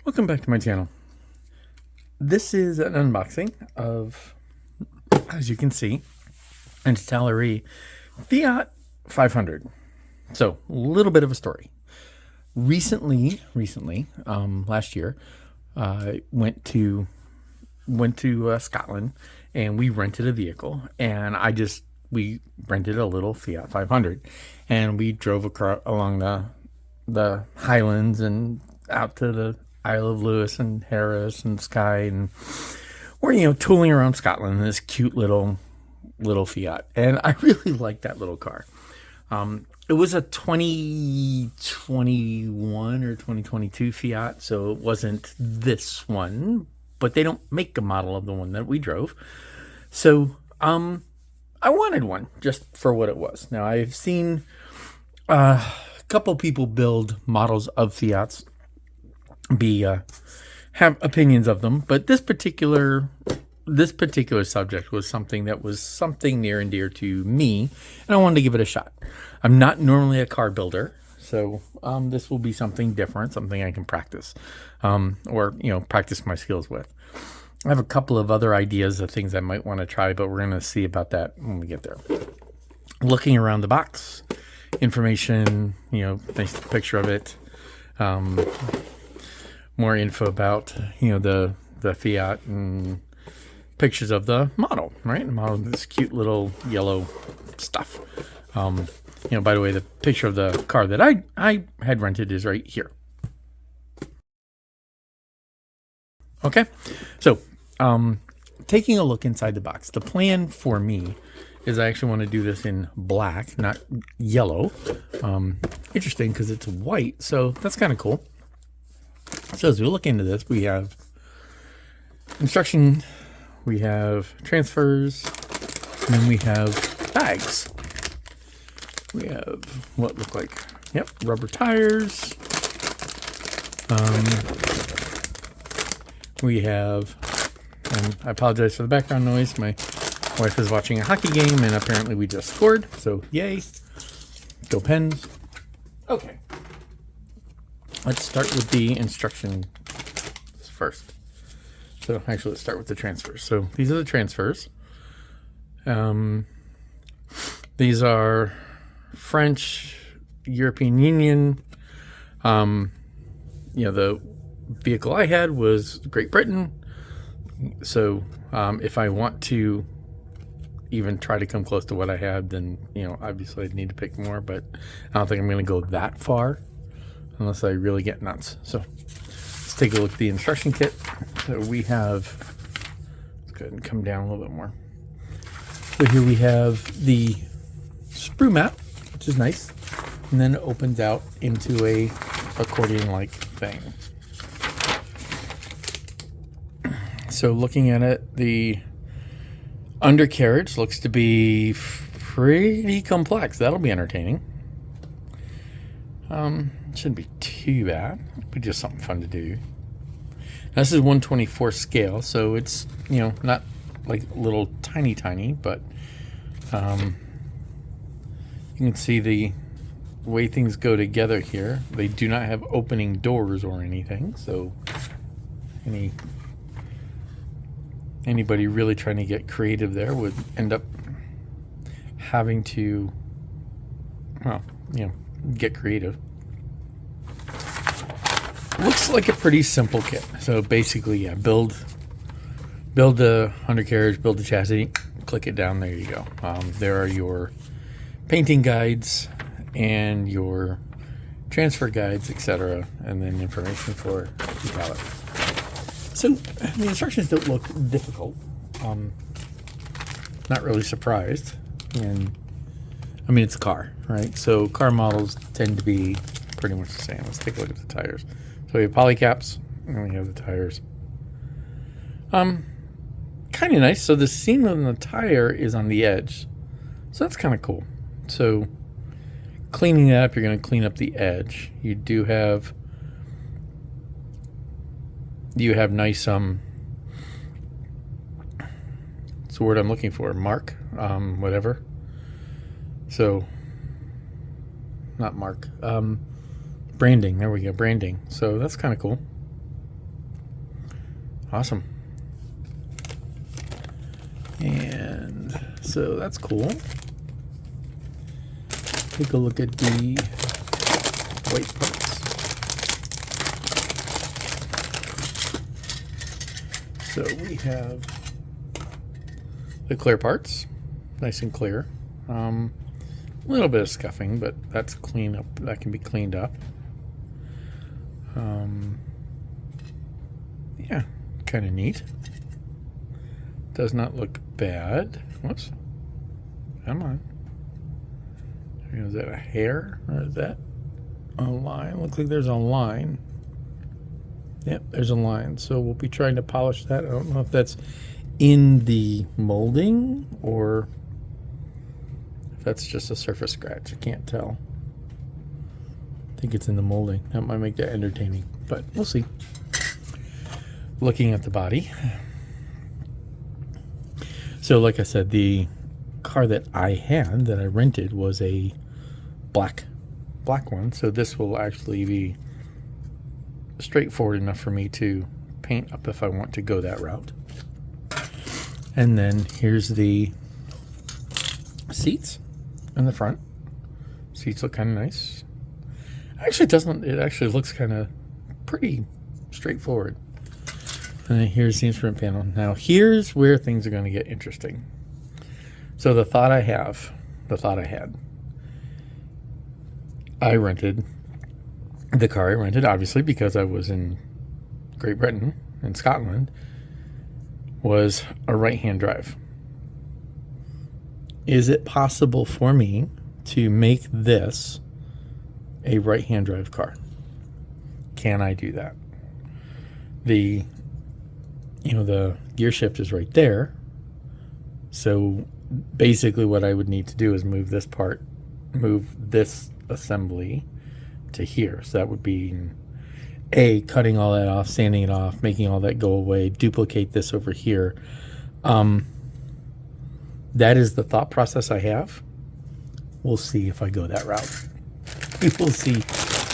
Welcome back to my channel. This is an unboxing of, as you can see, an Italeri Fiat 500. So, a little bit of a story. Recently, last year, I went to Scotland, and we rented a vehicle, and we rented a little Fiat 500, and we drove along the Highlands and out to the Isle of Lewis and Harris and Skye, and we're tooling around Scotland in this cute little Fiat, and I really like that little car. It was a 2021 or 2022 Fiat, so it wasn't this one, but they don't make a model of the one that we drove. So I wanted one just for what it was. Now, I've seen a couple people build models of Fiats, have opinions of them, but this particular subject was something near and dear to me, and I wanted to give it a shot. I'm not normally a car builder, so this will be something different, something I can practice, or practice my skills with. I have a couple of other ideas of things I might want to try, but we're going to see about that when we get there. Looking around the box, information, nice picture of it, more info about the Fiat, and pictures of the model, right? The model, this cute little yellow stuff. By the way, the picture of the car that I had rented is right here. Okay, so taking a look inside the box, the plan for me is I actually want to do this in black, not yellow. Interesting, because it's white, so that's kind of cool. So as we look into this, we have instruction, we have transfers, and then we have bags. We have what look like, rubber tires. We have, and I apologize for the background noise, my wife is watching a hockey game, and apparently we just scored, so yay. Go Pens. Okay. Let's start with the instructions first. So actually, let's start with the transfers. So these are the transfers. These are French, European Union. The vehicle I had was Great Britain. So if I want to even try to come close to what I had, then obviously I'd need to pick more. But I don't think I'm going to go that far unless I really get nuts. So let's take a look at the instruction kit. So we have, let's go ahead and come down a little bit more. So here we have the sprue mat, which is nice. And then it opens out into a accordion-like thing. So looking at it, the undercarriage looks to be pretty complex. That'll be entertaining. Shouldn't be too bad. It'll be just something fun to do. Now, this is 1/24 scale, so it's not like little tiny, but you can see the way things go together here. They do not have opening doors or anything, so anybody really trying to get creative there would end up having to, get creative. Looks like a pretty simple kit. So basically, build the undercarriage, build the chassis, click it down, there you go. There are your painting guides and your transfer guides, etc., and then information for the pallet. So the instructions don't look difficult. Not really surprised. And it's a car, right? So car models tend to be pretty much the same. Let's take a look at the tires. So we have polycaps, and we have the tires. Kind of nice. So the seam on the tire is on the edge. So that's kind of cool. So cleaning that up, you're going to clean up the edge. You have nice, what's the word I'm looking for? Mark, whatever. So, not mark, branding. There we go, branding. So that's kind of cool. Awesome. And so that's cool. Take a look at the white parts. So we have the clear parts, nice and clear. A little bit of scuffing, but that's clean up. That can be cleaned up. Yeah, kind of neat. Does not look bad. Whoops. Come on. Is that a hair or is that a line? Looks like there's a line. Yep, there's a line. So we'll be trying to polish that. I don't know if that's in the molding or if that's just a surface scratch. I can't tell. I think it's in the molding. That might make that entertaining, but we'll see. Looking at the body. So like I said, the car that I had, that I rented, was a black one. So this will actually be straightforward enough for me to paint up if I want to go that route. And then here's the seats in the front. Seats look kind of nice. Actually, it actually looks kind of pretty straightforward. And then here's the instrument panel. Now here's where things are going to get interesting. So the thought I had, I rented the car. I rented, obviously, because I was in Great Britain, in Scotland, was a right-hand drive. Is it possible for me to make this a right-hand drive car? Can I do that? The gear shift is right there. So basically what I would need to do is move this assembly to here. So that would be cutting all that off, sanding it off, making all that go away, duplicate this over here. That is the thought process I have. We'll see if I go that route. We'll see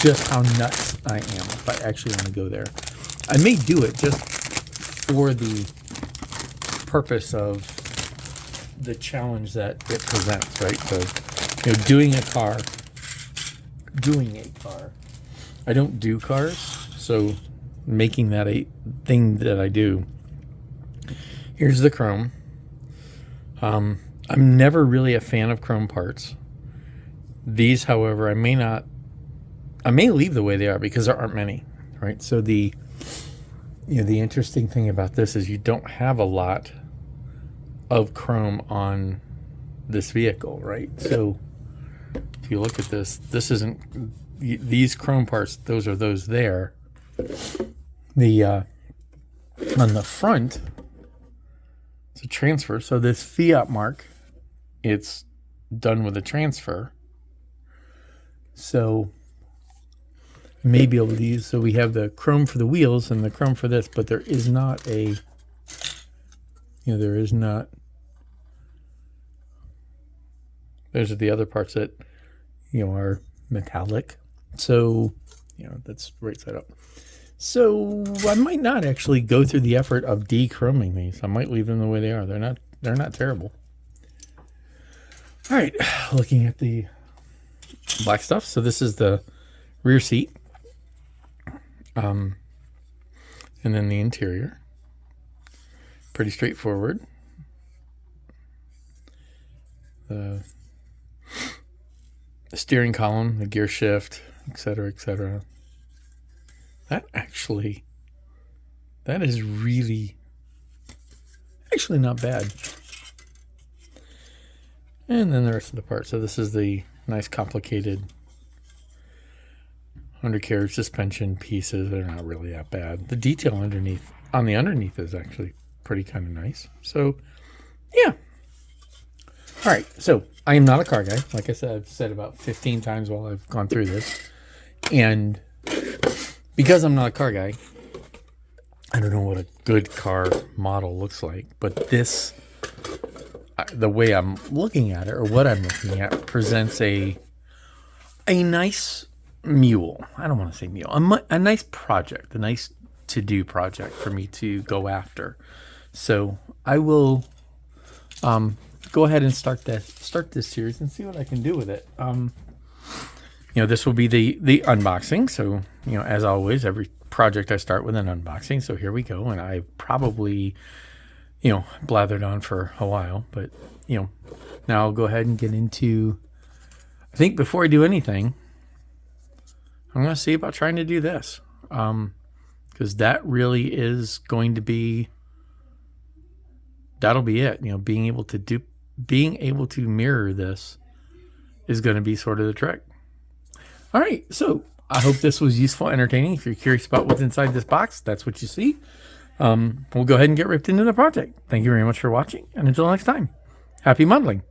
just how nuts I am if I actually want to go there. I may do it just for the purpose of the challenge that it presents, right? So, doing a car. I don't do cars, so making that a thing that I do. Here's the chrome. I'm never really a fan of chrome parts. These, however, I may leave the way they are because there aren't many, right? So the interesting thing about this is you don't have a lot of chrome on this vehicle, right? So if you look at this isn't these chrome parts, those are those there. On the front, it's a transfer. So this Fiat mark, it's done with a transfer. So I may be able to use, so we have the chrome for the wheels and the chrome for this, but there is not there's the other parts that, are metallic. So, that's right side up. So I might not actually go through the effort of de-chroming these. I might leave them the way they are. They're not terrible. All right, looking at the black stuff. So this is the rear seat. And then the interior. Pretty straightforward. The steering column, the gear shift, etc., etc. That is really actually not bad. And then the rest of the parts. So this is the nice complicated undercarriage suspension pieces. They're not really that bad. The detail on the underneath is actually pretty kind of nice. So yeah. All right. So I am not a car guy. Like I said, I've said about 15 times while I've gone through this. And because I'm not a car guy, I don't know what a good car model looks like. But this, the way I'm looking at it, or what I'm looking at, presents a nice mule. I don't want to say mule. A nice project, a nice to do project for me to go after. So I will go ahead and start this series and see what I can do with it. This will be the unboxing. So, as always, every project I start with an unboxing. So here we go. And I probably, blathered on for a while, but, now I'll go ahead and get into, I think before I do anything, I'm going to see about trying to do this. Because that really is going to be, that'll be it. Being able to mirror this is going to be sort of the trick. All right, so I hope this was useful, entertaining. If you're curious about what's inside this box, that's what you see. We'll go ahead and get ripped into the project. Thank you very much for watching, and until next time, happy modeling.